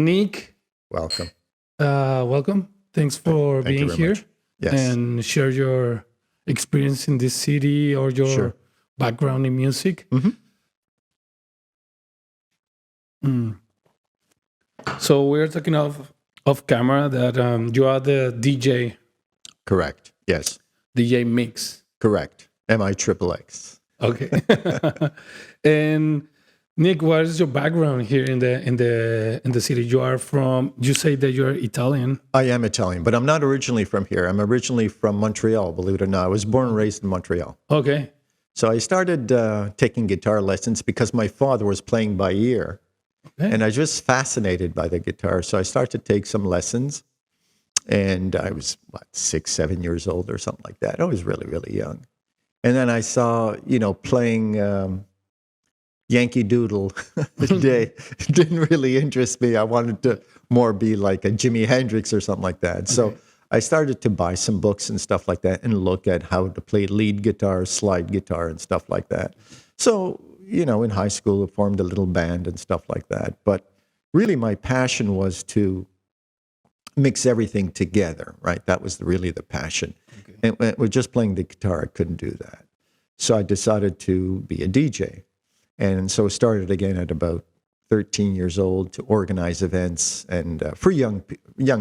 Nick, Welcome. welcome. Thanks for Thank you being very here much. Yes. and share your experience in this city or your Sure. background in music. Mhm. Mm. So we're talking off camera that you are the Correct. Yes. DJ Mixxx. Correct. MIXXX. Okay. And Nick, what is your background here in the city? You are from. You say that you're Italian. I am Italian, but I'm not originally from here. I'm originally from Montreal, believe it or not. I was born and raised in Montreal. Okay. So I started taking guitar lessons because my father was playing by ear. Okay. And I was just fascinated by the guitar. So I started to take some lessons. And I was, 6, 7 years old or something like that. I was really, really young. And then I saw, playing Yankee Doodle day. Didn't really interest me. I wanted to more be like a Jimi Hendrix or something like that. So I started to buy some books and stuff like that and look at how to play lead guitar, slide guitar, and stuff like that. So, in high school, I formed a little band and stuff like that. But really my passion was to mix everything together, right? That was really the passion. Okay. And with just playing the guitar, I couldn't do that. So I decided to be a DJ. And so I started again at about 13 years old to organize events and for young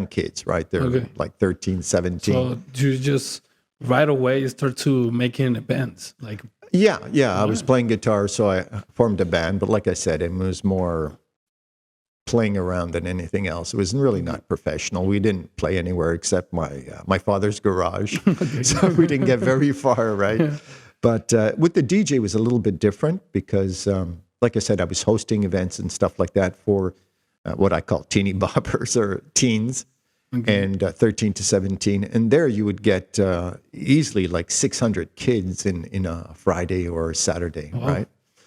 kids, right? They're like 13, 17. So you just right away start to making events, like Yeah. I was playing guitar, so I formed a band. But like I said, it was more playing around than anything else. It was really not professional. We didn't play anywhere except my father's garage. So we didn't get very far, right? Yeah. But with the DJ, it was a little bit different because, like I said, I was hosting events and stuff like that for what I call teeny boppers or teens. And 13 to 17. And there you would get easily like 600 kids in a Friday or a Saturday, right?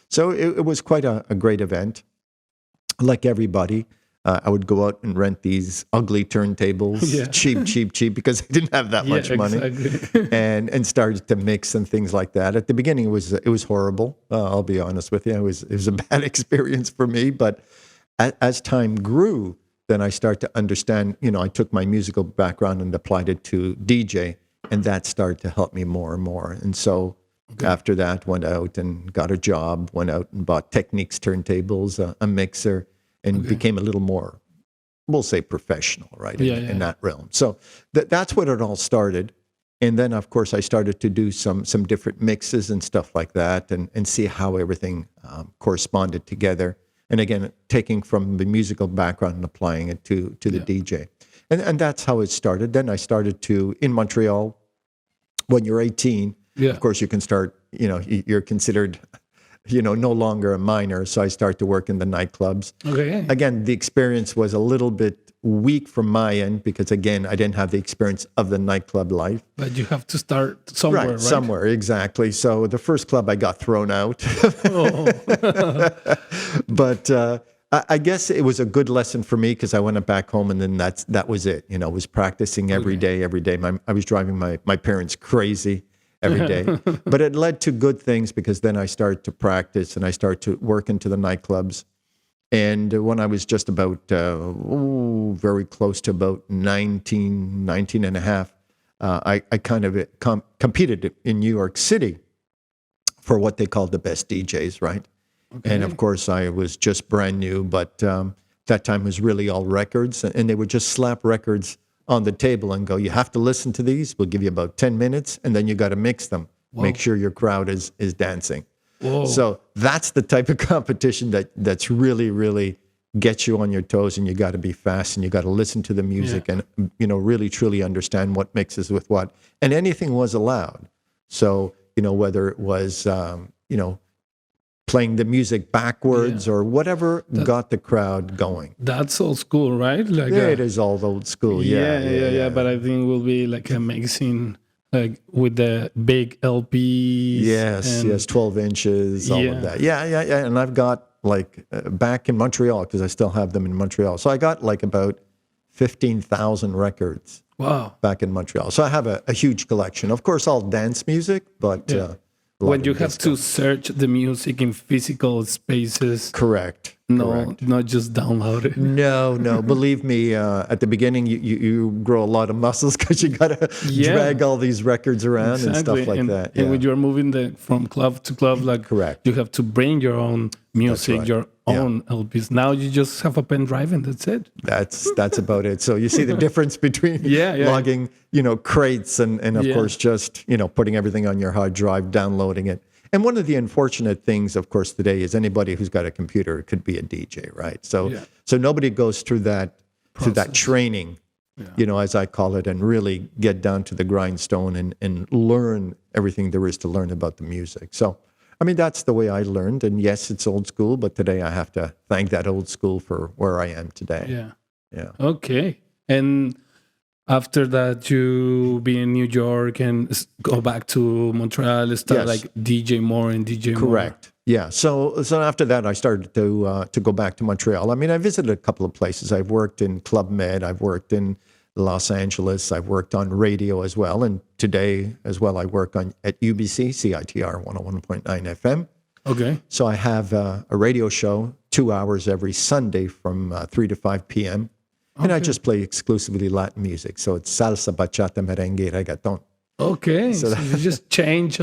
So it was quite a great event. Like everybody, I would go out and rent these ugly turntables, cheap, because I didn't have that much money. Exactly. and started to mix and things like that. At the beginning, it was horrible. I'll be honest with you. It was a bad experience for me. But as time grew, then I start to understand, I took my musical background and applied it to DJ, and that started to help me more and more. And so after that, went out and got a job, went out and bought Techniques turntables, a mixer, and became a little more, we'll say, professional, right, in that realm. So that's what it all started. And then, of course, I started to do some different mixes and stuff like that and see how everything corresponded together. And again, taking from the musical background and applying it to the DJ. And that's how it started. Then I started to, in Montreal, when you're 18, of course you can start, you're considered, no longer a minor. So I started to work in the nightclubs. Okay. Again, the experience was a little bit weak from my end because, again, I didn't have the experience of the nightclub life. But you have to start somewhere, right? Somewhere, exactly. So the first club I got thrown out. But I guess it was a good lesson for me because I went back home and then that was it. I was practicing every day. I was driving my parents crazy every day. But it led to good things because then I started to practice and I started to work into the nightclubs. And when I was just about, very close to about 19 and a half, I kind of competed in New York City for what they called the best DJs, right? Okay. And of course, I was just brand new, but that time was really all records. And they would just slap records on the table and go, you have to listen to these. We'll give you about 10 minutes, and then you got to mix them. Whoa. Make sure your crowd is dancing. Whoa. So that's the type of competition that's really, really gets you on your toes, and you got to be fast, and you got to listen to the music and, really, truly understand what mixes with what. And anything was allowed. So, whether it was, playing the music backwards or whatever got the crowd going. That's old school, right? Like it is all old school. Yeah. But I think it will be like amazing, like with the big LPs. Yes, 12 inches, all of that. Yeah. And I've got like back in Montreal, because I still have them in Montreal. So I got like about 15,000 records. Wow. Back in Montreal. So I have a huge collection. Of course, all dance music, but... when you have to search the music in physical spaces. Correct. No, not just download it. No. Believe me, at the beginning, you grow a lot of muscles because you got to drag all these records around and stuff like that. And when you're moving from club to club, like Correct. you have to bring your own music, right. your own LPs. Now you just have a pen drive and that's it. That's about it. So you see the difference between logging, crates and of course just, putting everything on your hard drive, downloading it. And one of the unfortunate things, of course, today is anybody who's got a computer could be a DJ, right? So nobody goes through that training, as I call it, and really get down to the grindstone and learn everything there is to learn about the music. So, I mean, that's the way I learned. And yes, it's old school, but today I have to thank that old school for where I am today. Yeah. Okay. And after that, you be in New York and go back to Montreal, start like DJ more and DJ more. Correct. Yeah. So after that, I started to go back to Montreal. I mean, I visited a couple of places. I've worked in Club Med. I've worked in Los Angeles. I've worked on radio as well. And today as well, I work at UBC, CITR 101.9 FM. Okay. So I have a radio show 2 hours every Sunday from 3 to 5 p.m. And I just play exclusively Latin music. So it's salsa, bachata, merengue, reggaeton. Okay. So you just change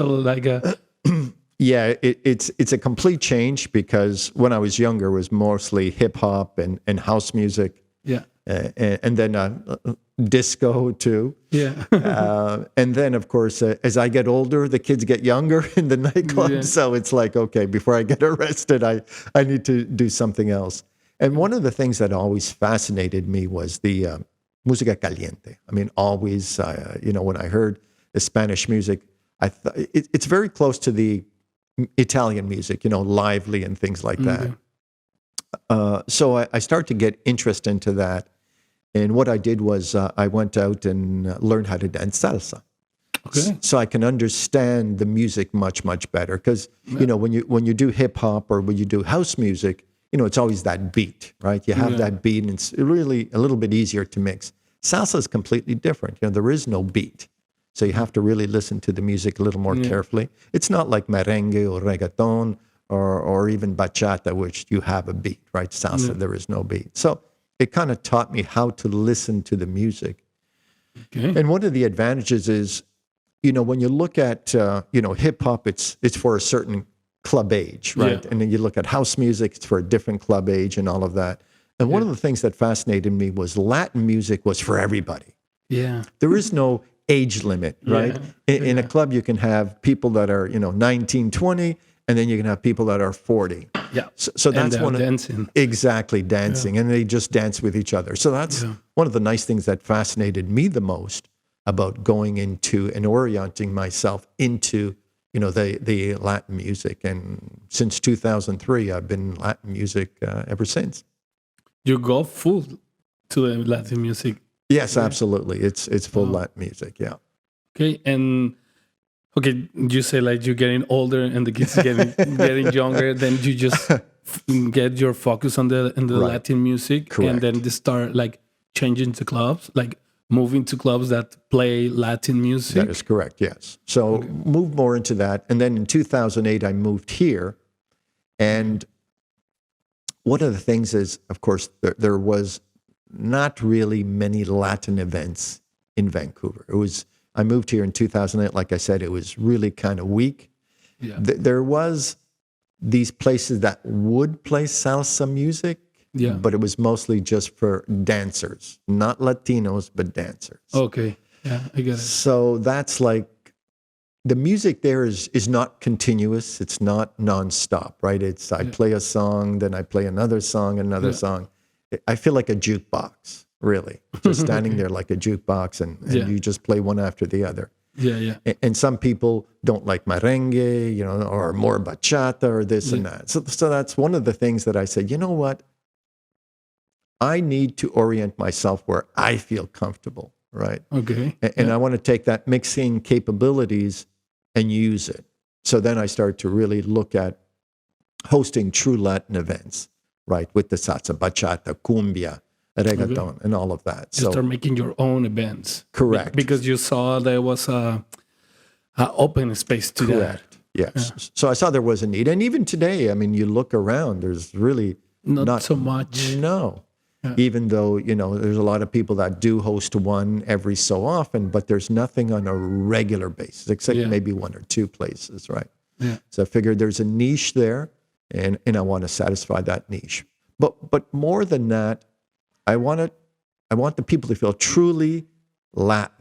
Yeah, it's a complete change because when I was younger, it was mostly hip hop and house music. Yeah. And then disco too. Yeah. And then, of course, as I get older, the kids get younger in the nightclub. Yeah. So it's like, okay, before I get arrested, I need to do something else. And one of the things that always fascinated me was the música caliente. I mean, always, when I heard the Spanish music, I thought it's very close to the Italian music, lively and things like that. So I started to get interest into that. And what I did was I went out and learned how to dance salsa. Okay. So I can understand the music much, much better. Because, when you do hip hop or when you do house music, it's always that beat, right? You have that beat and it's really a little bit easier to mix. Salsa is completely different. There is no beat. So you have to really listen to the music a little more carefully. It's not like merengue or reggaeton or even bachata, which you have a beat, right? Salsa, there is no beat. So it kind of taught me how to listen to the music. Okay. And one of the advantages is, when you look at, hip hop, it's for a certain club age, right? Yeah. And then you look at house music, it's for a different club age and all of that. And one of the things that fascinated me was Latin music was for everybody. Yeah. There is no age limit, right? In a club, you can have people that are, 19, 20, and then you can have people that are 40. Yeah. So that's one of dancing. Exactly, dancing. And they just dance with each other. So that's one of the nice things that fascinated me the most about going into and orienting myself into the Latin music. And since 2003, I've been Latin music ever since. You go full to the Latin music. Yes, absolutely. It's full Latin music, yeah. Okay, and you say like you're getting older and the kids getting younger, then you just get your focus on the Latin music. Correct. And then they start like changing to clubs, like moving to clubs that play Latin music. That is correct, yes. So moved more into that. And then in 2008, I moved here. And one of the things is, of course, there was not really many Latin events in Vancouver. I moved here in 2008. Like I said, it was really kind of weak. Yeah. There was these places that would play salsa music, but it was mostly just for dancers, not Latinos, but dancers. Okay, yeah, I get it. So that's like, the music there is not continuous. It's not nonstop, right? I play a song, then I play another song, another song. I feel like a jukebox, really, just standing there like a jukebox, and you just play one after the other. Yeah. And some people don't like merengue, or more bachata or this and that. So that's one of the things that I said, you know what? I need to orient myself where I feel comfortable, right? Okay. And I want to take that mixing capabilities and use it. So then I started to really look at hosting true Latin events, right? With the salsa, bachata, cumbia, reggaeton, and all of that. You start making your own events. Correct. Because you saw there was a open space to that. Yes. Yeah. So I saw there was a need. And even today, I mean, you look around, there's really not so much. No. Even though, there's a lot of people that do host one every so often, but there's nothing on a regular basis, except maybe one or two places, right? Yeah. So I figured there's a niche there, and I want to satisfy that niche. But more than that, I want the people to feel truly Latin.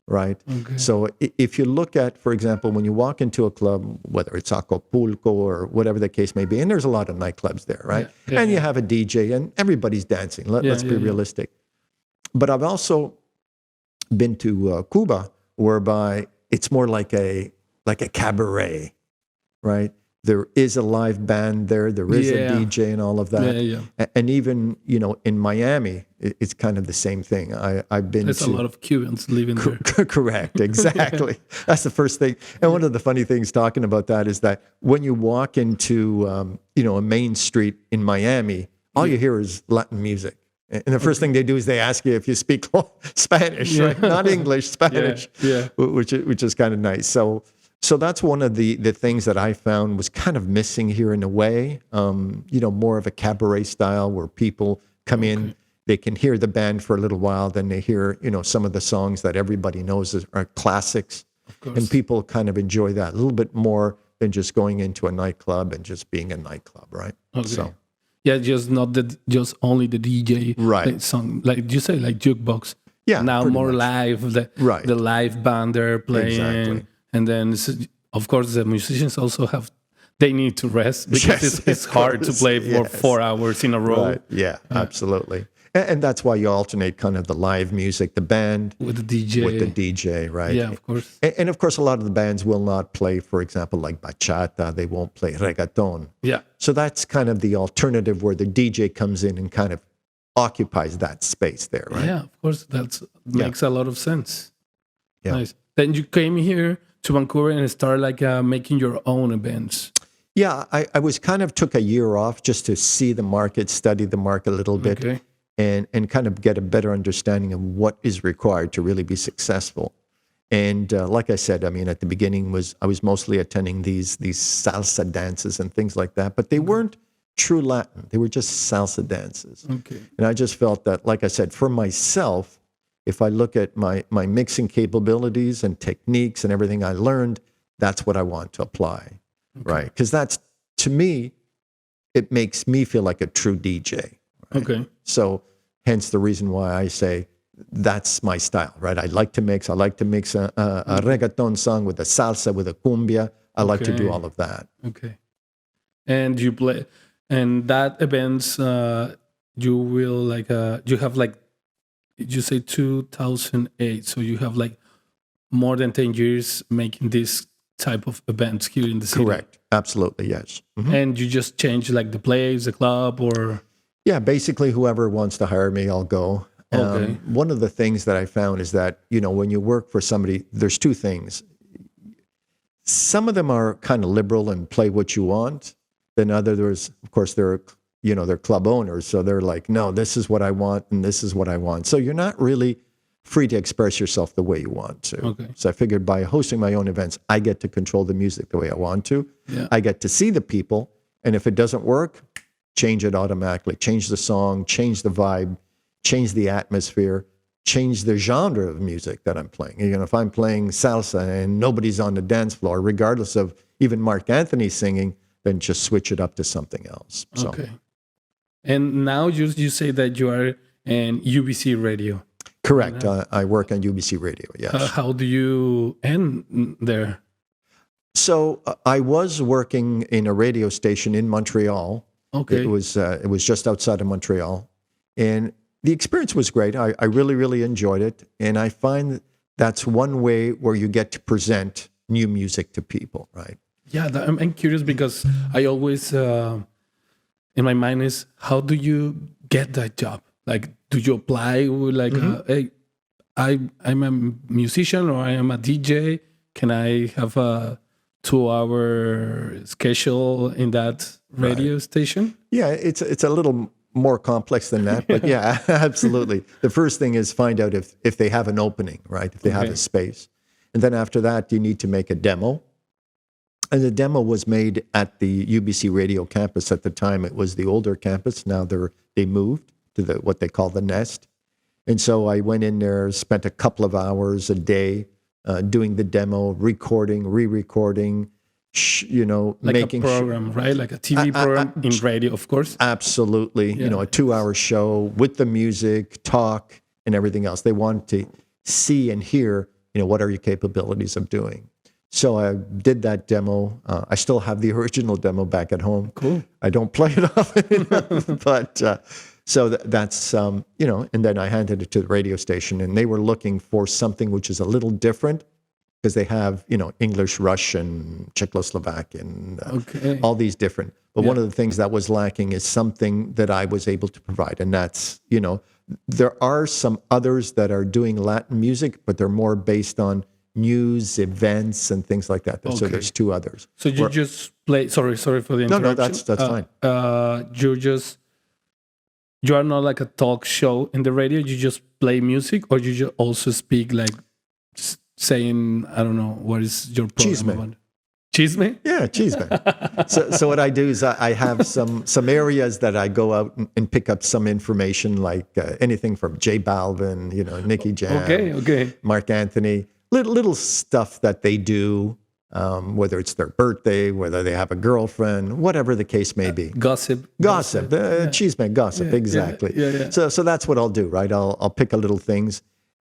Right. Okay. So if you look at, for example, when you walk into a club, whether it's Acapulco or whatever the case may be, and there's a lot of nightclubs there, right? And you have a DJ and everybody's dancing. Let's be realistic. But I've also been to Cuba, whereby it's more like a cabaret, right? There is a live band there. There is a DJ and all of that. And even, in Miami, it's kind of the same thing. I've been There's a lot of Cubans living there. Correct. Exactly. That's the first thing. And one of the funny things talking about that is that when you walk into, a main street in Miami, all you hear is Latin music. And the first thing they do is they ask you if you speak Spanish, right? Not English, Spanish, which is kind of nice. So that's one of the things that I found was kind of missing here in a way, more of a cabaret style where people come in, they can hear the band for a little while, then they hear, some of the songs that everybody knows are classics. And people kind of enjoy that a little bit more than just going into a nightclub and just being a nightclub, right? Okay. So, just only the DJ right? Song, like you say, like jukebox. Yeah. Now more much. Live, the live band they're playing. Exactly. And then, of course, the musicians also they need to rest because it's hard to play for 4 hours in a row. Right. Yeah, absolutely. And that's why you alternate kind of the live music, the band with the DJ. Right? Yeah, of course. And of course, a lot of the bands will not play, for example, like bachata. They won't play reggaeton. Yeah. So that's kind of the alternative where the DJ comes in and kind of occupies that space there, right? Yeah, of course. That makes a lot of sense. Yeah. Nice. Then you came here to Vancouver and started making your own events. Yeah, I took a year off just to see the market, study the market a little bit. Okay. And kind of get a better understanding of what is required to really be successful. And like I said, at the beginning I was mostly attending these salsa dances and things like that, but they weren't true Latin. They were just salsa dances. Okay. And I just felt that, like I said, for myself, if I look at my mixing capabilities and techniques and everything I learned, that's what I want to apply, right? Because that's, to me, it makes me feel like a true DJ. Right? Okay. So hence the reason why I say that's my style, right? I like to mix a reggaeton song with a salsa, with a cumbia. I like to do all of that. Okay. And you play, and that events, you will you have you say 2008. So you have more than 10 years making this type of events here in the city. Correct. Absolutely. Yes. Mm-hmm. And you just change the place, the club, or... Yeah, basically, whoever wants to hire me, I'll go. Okay. One of the things that I found is that, when you work for somebody, there's two things. Some of them are kind of liberal and play what you want. Then others, of course, they're club owners. So they're like, no, this is what I want and this is what I want. So you're not really free to express yourself the way you want to. Okay. So I figured by hosting my own events, I get to control the music the way I want to. Yeah. I get to see the people. And if it doesn't work, change it automatically, change the song, change the vibe, change the atmosphere, change the genre of music that I'm playing. If I'm playing salsa and nobody's on the dance floor, regardless of even Mark Anthony singing, then just switch it up to something else. So. Okay. And now you say that you are in UBC radio. Correct. I work on UBC radio, yes. How do you end there? So I was working in a radio station in Montreal. Okay. It was just outside of Montreal. And the experience was great. I really, really enjoyed it. And I find that's one way where you get to present new music to people, right? Yeah, I'm curious because I always, in my mind is, how do you get that job? Do you apply with hey, I'm a musician or I am a DJ. Can I have a 2-hour schedule in that radio station? Yeah, it's a little more complex than that, but yeah, absolutely. The first thing is find out if they have an opening, right? If they have a space. And then after that, you need to make a demo. And the demo was made at the UBC radio campus. At the time, it was the older campus. Now they moved to what they call the Nest. And so I went in there, spent a couple of hours a day doing the demo, recording, re-recording, like making a program, right? Like a TV program in radio, of course. Absolutely. Yeah. A 2-hour show with the music, talk, and everything else. They wanted to see and hear, what are your capabilities of doing. So I did that demo. I still have the original demo back at home. Cool. I don't play it often, but so that's, and then I handed it to the radio station, and they were looking for something which is a little different because they have, English, Russian, Czechoslovakian, all these different. But one of the things that was lacking is something that I was able to provide. And that's, there are some others that are doing Latin music, but they're more based on news, events, and things like that. So there's 2 others. So you just play, sorry for the interruption. No, that's fine. You are not like a talk show in the radio. You just play music, or you also speak like saying, I don't know, what is your program about? Chisme? Yeah, chisme. So what I do is I have some areas that I go out and pick up some information, like anything from J Balvin, Nicky Jam, Mark Anthony, little stuff that they do, whether it's their birthday, whether they have a girlfriend, whatever the case may be. Gossip. Chisme, gossip, exactly. Yeah. So that's what I'll do, right? I'll pick a little things,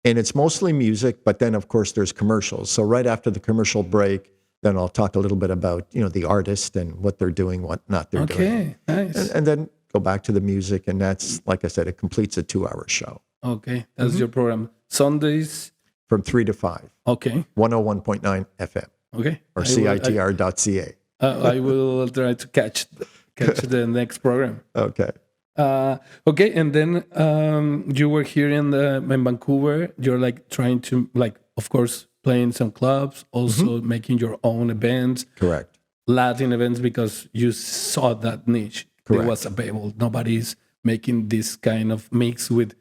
and it's mostly music, but then of course there's commercials. So right after the commercial break, then I'll talk a little bit about, the artist and what they're doing, what not they're doing. Okay, nice. And then go back to the music, and that's, like I said, it completes a 2-hour show. Okay, that's your program. Sundays? From 3 to 5. Okay. 101.9 FM. Okay. Or CITR.ca. I will try to catch the next program. Okay. Okay, and then you were here in Vancouver. You're like trying to, of course, playing some clubs, also making your own events. Correct. Latin events, because you saw that niche. Correct. It was available. Nobody's making this kind of mix with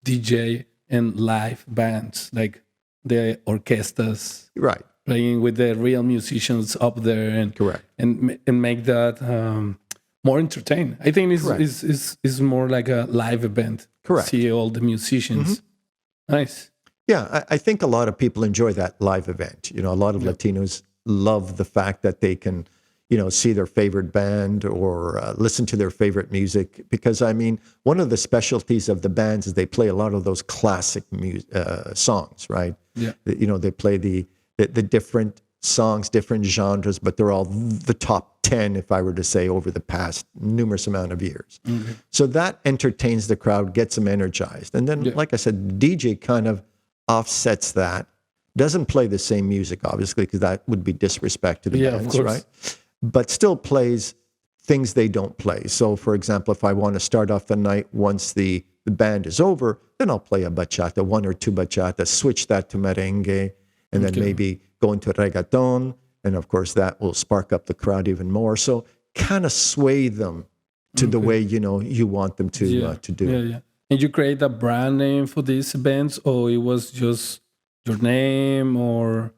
DJ and live bands, like the orchestras. Right. Playing with the real musicians up there, and correct, and make that more entertaining. I think is more like a live event. Correct. See all the musicians. Nice. Yeah, I think a lot of people enjoy that live event. A lot of Latinos love the fact that they can, see their favorite band or listen to their favorite music. Because, one of the specialties of the bands is they play a lot of those classic songs, right? Yeah. They play the different songs, different genres, but they're all the top 10, if I were to say, over the past numerous amount of years. Mm-hmm. So that entertains the crowd, gets them energized. And then, like I said, DJ kind of offsets that. Doesn't play the same music, obviously, because that would be disrespect to the bands, right? But still plays things they don't play. So, for example, if I want to start off the night once the band is over, then I'll play a bachata, 1 or 2 bachata, switch that to merengue, and then maybe go into reggaeton. And of course, that will spark up the crowd even more. So kind of sway them to the way, you want them to do. Yeah. And you create a brand name for these events, or it was just your name, or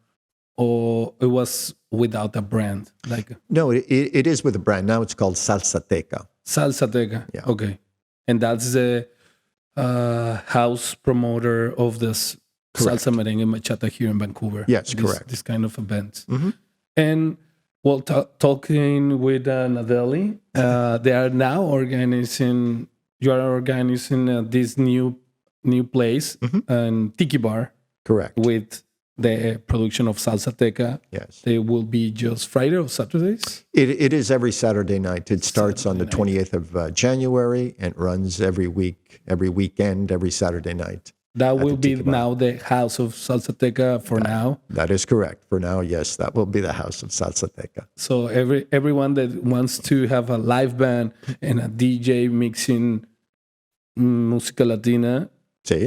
it was without a brand? No, it is with a brand. Now it's called Salsateka. Salsateka. Yeah. Okay. And that's the house promoter of this salsa, merengue, bachata here in Vancouver. Yes, correct. This kind of events. Mm-hmm. And well, talking with Nadeli, they are now organizing. You are organizing this new place and Tiki Bar. Correct. With the production of Salsateka. Yes. They will be just Friday or Saturdays? It is every Saturday night. It starts on the 28th of January and runs every weekend, every Saturday night. That will be now the house of Salsateka for now? That is correct. For now, yes, that will be the house of Salsateka. So everyone that wants to have a live band and a DJ mixing música latina,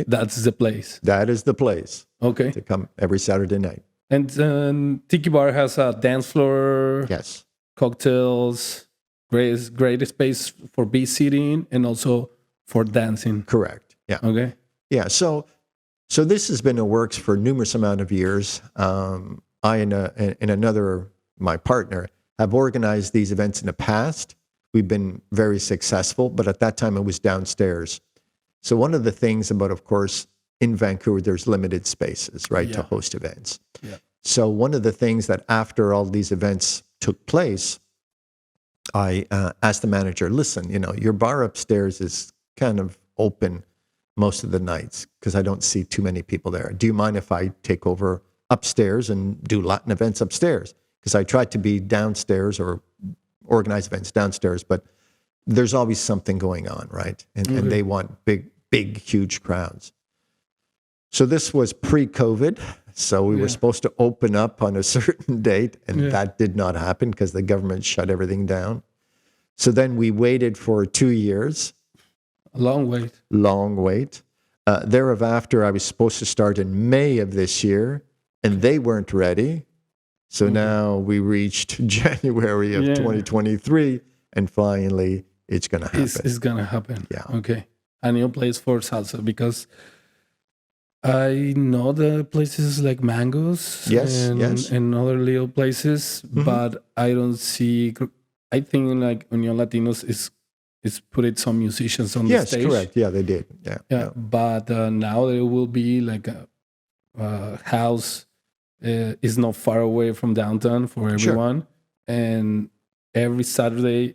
that's the place. That is the place. Okay. To come every Saturday night. And Tiki Bar has a dance floor. Yes. Cocktails, great space for be sitting and also for dancing. Correct. Yeah. Okay. Yeah. So this has been in the works for numerous amount of years. I and another my partner, have organized these events in the past. We've been very successful, but at that time it was downstairs. So one of the things about, of course, in Vancouver, there's limited spaces, right, to host events. Yeah. So one of the things that after all these events took place, I asked the manager, listen, your bar upstairs is kind of open most of the nights because I don't see too many people there. Do you mind if I take over upstairs and do Latin events upstairs? Because I tried to be downstairs or organize events downstairs, but there's always something going on, right? And they want big, huge crowds. So this was pre-COVID. So we were supposed to open up on a certain date, and that did not happen because the government shut everything down. So then we waited for 2 years. A long wait. Long wait. Thereafter, I was supposed to start in May of this year, and they weren't ready. So now we reached January of 2023, and finally it's going to happen. It's going to happen. Yeah. Okay. A new place for salsa, because I know the places like Mangoes and other little places, but I don't see. I think like Unión Latinos is put some musicians on the stage. Yes, correct. Yeah, they did. Yeah. But now there will be like a house is not far away from downtown for everyone, and every Saturday,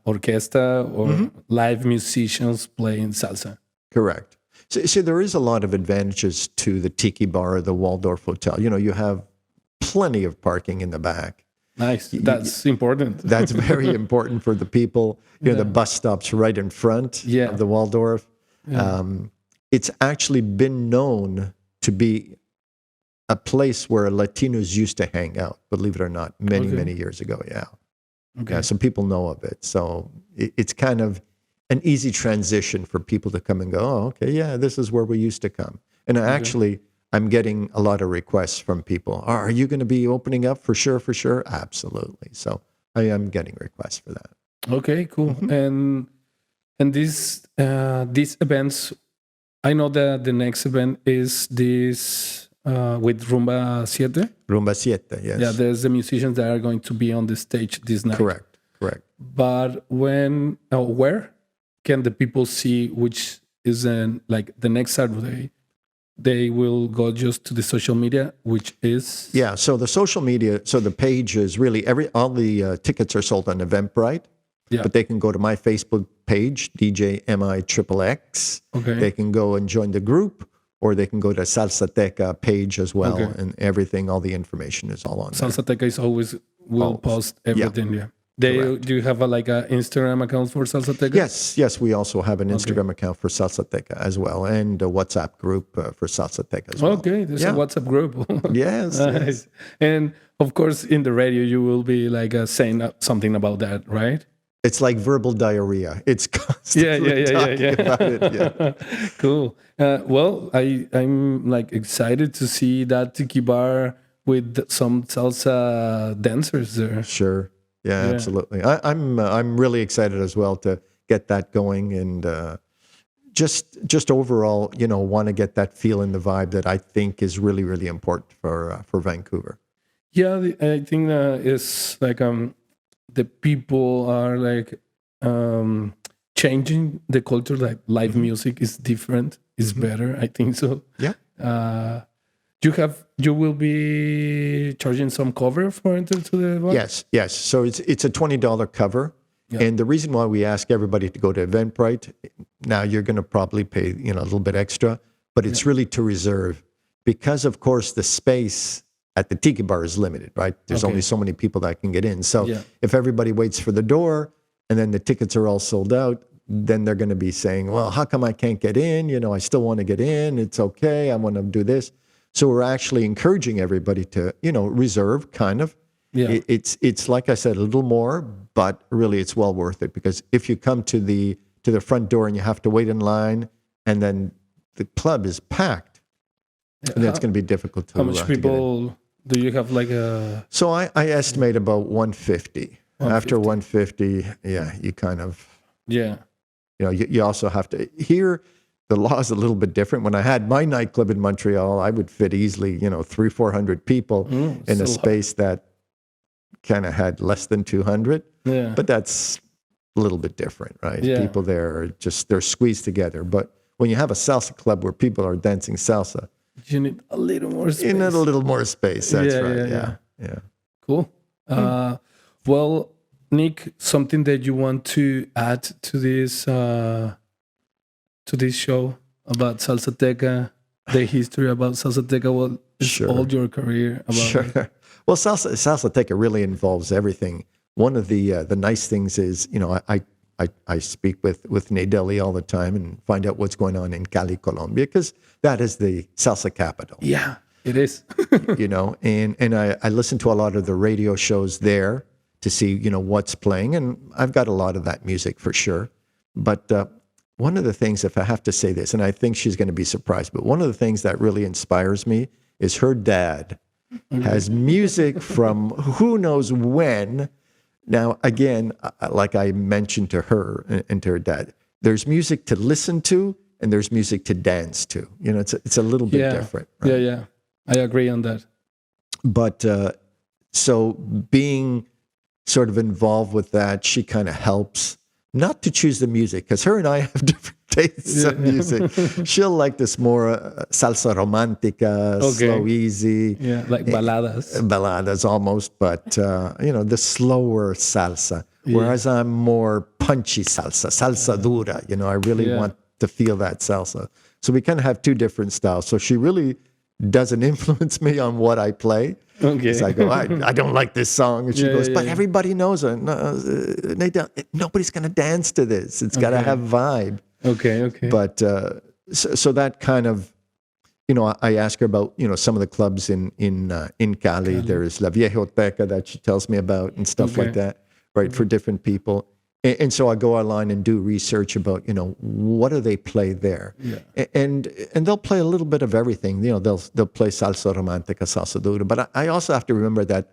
orchestra or live musicians playing salsa. Correct. So there is a lot of advantages to the Tiki Bar or the Waldorf Hotel. You have plenty of parking in the back. Nice. That's important. That's very important for the people. The bus stop's right in front of the Waldorf. Yeah. It's actually been known to be a place where Latinos used to hang out, believe it or not, many years ago. Yeah. Okay. Yeah, so people know of it. So it's kind of an easy transition for people to come and go, oh, okay, yeah, this is where we used to come. And actually, I'm getting a lot of requests from people. Are you going to be opening up for sure? Absolutely. So I am getting requests for that. Okay, cool. And these events, I know that the next event is this with Rumba Siete. Rumba Siete, yes. Yeah, there's the musicians that are going to be on the stage this night. Correct. But where can the people see which is like the next Saturday? They will go just to the social media, which is... Yeah, so the social media, so the page is really, all the tickets are sold on Eventbrite, but they can go to my Facebook page, DJ Mixxx. Okay. They can go and join the group, or they can go to Salsateka page as well, and everything, all the information is all on there. Salsateka is always post everything, Do you have an Instagram account for Salsateka? Yes, we also have an Instagram account for Salsateka as well, and a WhatsApp group for Salsateka as well. Okay, there's a WhatsApp group. Yes, nice. Yes. And of course, in the radio, you will be saying something about that, right? It's like verbal diarrhea. It's constantly talking about it. Yeah. Cool. Well, I'm excited to see that tiki bar with some salsa dancers there. Sure. Yeah, absolutely. I'm really excited as well to get that going, and just overall, want to get that feel and the vibe that I think is really, really important for Vancouver. Yeah, I think it's the people are changing the culture. Like live music is different, is better. I think so. Yeah. You will be charging some cover for enter to the bar? Yes. So it's a $20 cover. Yeah. And the reason why we ask everybody to go to Eventbrite, now you're going to probably pay a little bit extra, but it's really to reserve, because of course the space at the Tiki Bar is limited, right? There's only so many people that can get in. So if everybody waits for the door and then the tickets are all sold out, then they're going to be saying, well, how come I can't get in? I still want to get in. It's okay. I want to do this. So we're actually encouraging everybody to, reserve kind of. Yeah. It's like I said, a little more, but really it's well worth it, because if you come to the front door and you have to wait in line, and then the club is packed, and it's going to be difficult to. How much people do you have So I estimate about 150. After 150, you kind of. Yeah. You also have to here. The law is a little bit different. When I had my nightclub in Montreal, I would fit easily, 300-400 people in a space that kind of had less than 200. Yeah. But that's a little bit different, right? Yeah. People there are they're squeezed together. But when you have a salsa club where people are dancing salsa, you need a little more space. you need a little more space. That's Yeah, right. Yeah. Cool. Well, Nick, something that you want to add to this show about Salsateka, the history about Salsateka, what is all your career about? Sure. Well, Salsateka really involves everything. One of the nice things is, I speak with Nadeli all the time and find out what's going on in Cali, Colombia, because that is the salsa capital. Yeah, it is. And I listen to a lot of the radio shows there to see, what's playing. And I've got a lot of that music for sure. But one of the things, if I have to say this, and I think she's going to be surprised, but one of the things that really inspires me is her dad has music from who knows when. Now, again, like I mentioned to her and to her dad, there's music to listen to and there's music to dance to. It's a little bit different. Right? Yeah. I agree on that. But so being sort of involved with that, she kind of helps not to choose the music, because her and I have different tastes of music. She'll like this more salsa romantica, slow, easy. Yeah, like baladas. Baladas almost, but, the slower salsa. Whereas I'm more punchy salsa dura. I really want to feel that salsa. So we kind of have two different styles. So she really doesn't influence me on what I play. Okay. So I go, I don't like this song. And she goes, but everybody knows it. Nobody's going to dance to this. It's got to have vibe. Okay. But so that kind of, I ask her about, some of the clubs in Cali. There's La Viejoteca that she tells me about and stuff like that, right, for different people. And so I go online and do research about, what do they play there? Yeah. And they'll play a little bit of everything. They'll play salsa romantica, salsa dura. But I also have to remember that,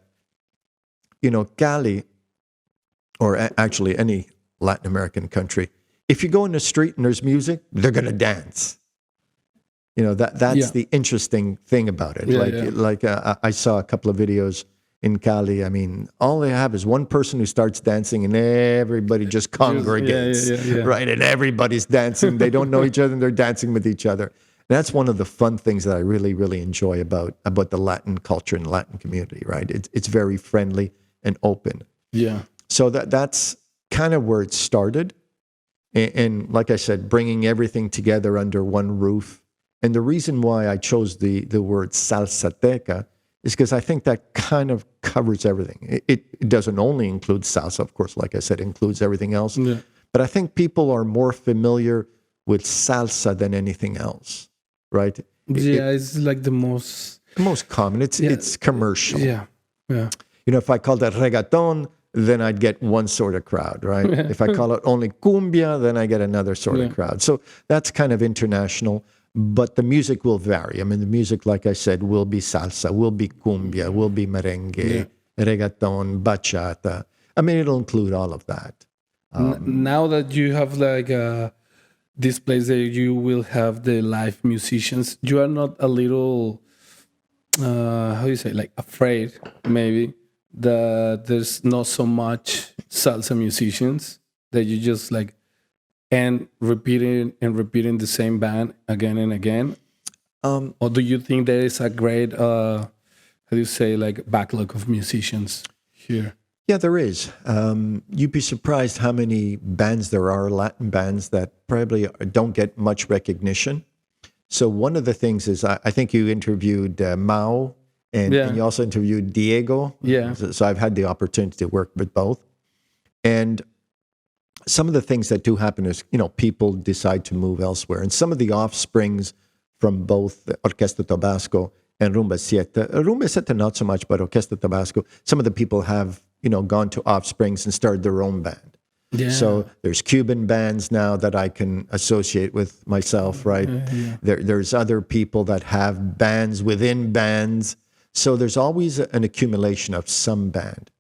Cali, or actually any Latin American country, if you go in the street and there's music, they're going to dance. That's the interesting thing about it. I saw a couple of videos in Cali. I mean, all they have is one person who starts dancing and everybody just congregates, right? And everybody's dancing. They don't know each other and they're dancing with each other. And that's one of the fun things that I really, really enjoy about the Latin culture and Latin community, right? It's very friendly and open. Yeah. So that's kind of where it started. And like I said, bringing everything together under one roof. And the reason why I chose the word Salsateka is because I think that kind of covers everything. It doesn't only include salsa, of course, like I said, it includes everything else. Yeah. But I think people are more familiar with salsa than anything else, right? It's like the most common. It's commercial. Yeah. If I called it reggaeton, then I'd get one sort of crowd, right? If I call it only cumbia, then I get another sort of crowd. So that's kind of international. But the music will vary. I mean, the music, like I said, will be salsa, will be cumbia, will be merengue, reggaeton, bachata. I mean, it'll include all of that. Now that you have this place that you will have the live musicians, you are not a little, how do you say, like afraid maybe that there's not so much salsa musicians, that you just and repeating the same band again and again? Or do you think there is a great, how do you say, backlog of musicians here? Yeah, there is. You'd be surprised how many bands there are, Latin bands, that probably don't get much recognition. So one of the things is, I think you interviewed Mao, and you also interviewed Diego. Yeah. So I've had the opportunity to work with both. And some of the things that do happen is, people decide to move elsewhere. And some of the offsprings from both Orquesta Tabasco and Rumba Siete, not so much, but Orquesta Tabasco, some of the people have, gone to offsprings and started their own band. Yeah. So there's Cuban bands now that I can associate with myself, right? Yeah. There's other people that have bands within bands. So there's always an accumulation of some band.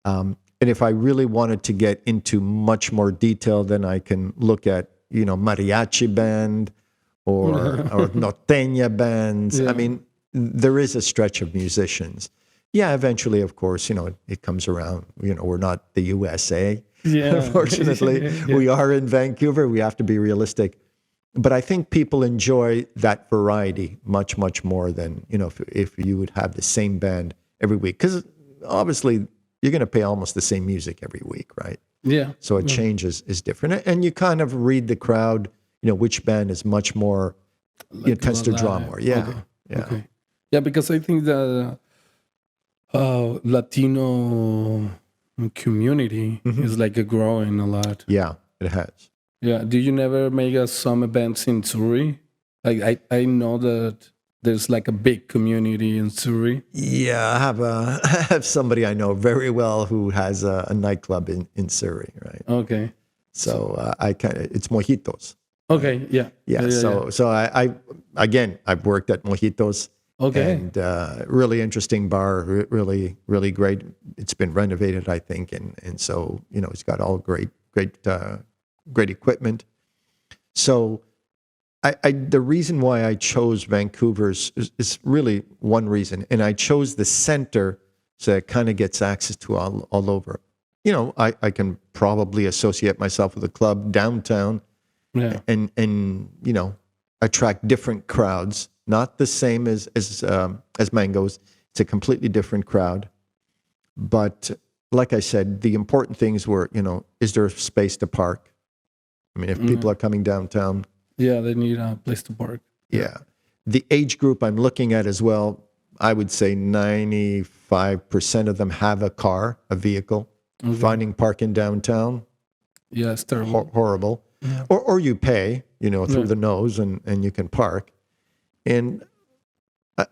And if I really wanted to get into much more detail, then I can look at, mariachi band or norteña bands. Yeah. I mean, there is a stretch of musicians. Yeah, eventually, of course, it comes around. We're not the USA. Yeah. Unfortunately, Yeah. we are in Vancouver. We have to be realistic. But I think people enjoy that variety much, much more than, if you would have the same band every week. Because obviously, you're going to play almost the same music every week, right? Yeah. So a change is different. And you kind of read the crowd, which band is much more, tends to draw more. Yeah. Okay. Yeah. Okay. Yeah, because I think the Latino community is like growing a lot. Yeah, it has. Yeah. Do you never make some events in Surrey? Like I know that there's like a big community in Surrey. Yeah, I have somebody I know very well who has a nightclub in Surrey, right? Okay. So it's Mojitos. Okay. Yeah. Yeah. So I've worked at Mojitos. Okay. And really interesting bar, really, really great. It's been renovated, I think, and so it's got all great equipment. So the reason why I chose Vancouver is really one reason, and I chose the center so it kind of gets access to all over. I can probably associate myself with a club downtown, and attract different crowds. Not the same as Mango's. It's a completely different crowd. But like I said, the important things were, is there space to park? I mean, if people are coming downtown. Yeah, they need a place to park. Yeah. The age group I'm looking at as well, I would say 95% of them have a car, a vehicle. Okay. Finding parking downtown. Yeah, it's terrible. Horrible. Yeah. Or you pay, through the nose and you can park. And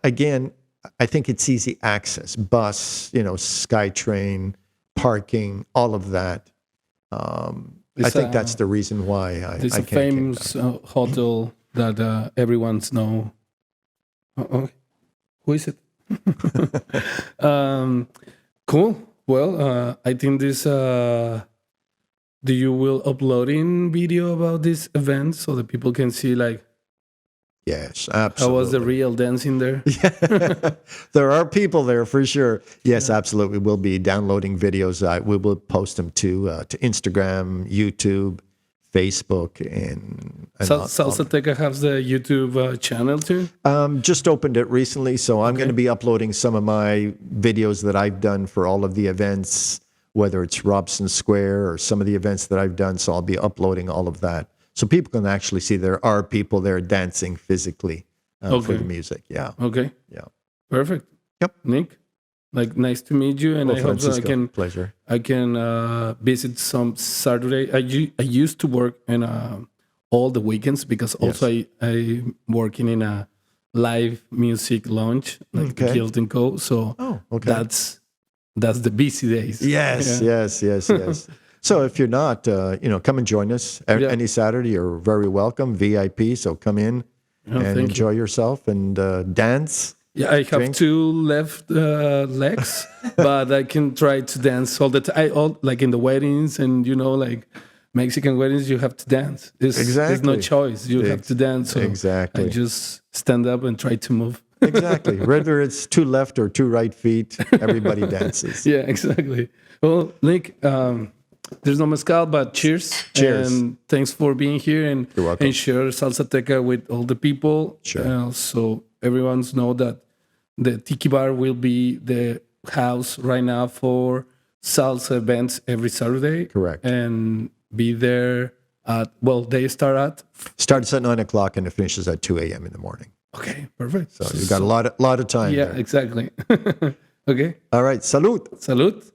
again, I think it's easy access. Bus, SkyTrain, parking, all of that. I think that's the reason why there's I a famous hotel that everyone's know. Who is it? Cool. Well, I think this... do you will uploading video about this event so that people can see like... Yes, absolutely. How was the real dancing there? Yeah. There are people there for sure. Yes, absolutely. We'll be downloading videos. We will post them to Instagram, YouTube, Facebook, and Salsateka has the YouTube channel too? Just opened it recently, so I'm going to be uploading some of my videos that I've done for all of the events, whether it's Robson Square or some of the events that I've done. So I'll be uploading all of that. So people can actually see there are people there dancing physically for the music. Yeah. Okay. Yeah. Perfect. Yep. Nick, nice to meet you, and I hope that I can visit some Saturday. I used to work in all the weekends because also I working in a live music lounge like Guild & Co. So that's the busy days. Yes. So if you're not, come and join us any Saturday. You're very welcome. VIP. So come in and enjoy yourself and dance. Yeah, I have two left legs, but I can try to dance all the time. Like in the weddings and like Mexican weddings, you have to dance. There's no choice. You have to dance. So exactly. I just stand up and try to move. Exactly. Whether it's two left or two right feet, everybody dances. Yeah, exactly. Well, Nick. There's no mezcal, but cheers. Cheers. And thanks for being here and share Salsateka with all the people. Sure. So everyone's know that the Tiki Bar will be the house right now for salsa events every Saturday. Correct. And be there they starts at 9 o'clock and it finishes at 2 a.m. in the morning. Okay, perfect. So you got a lot of time. Yeah, there. exactly. Okay. All right. Salud. Salud.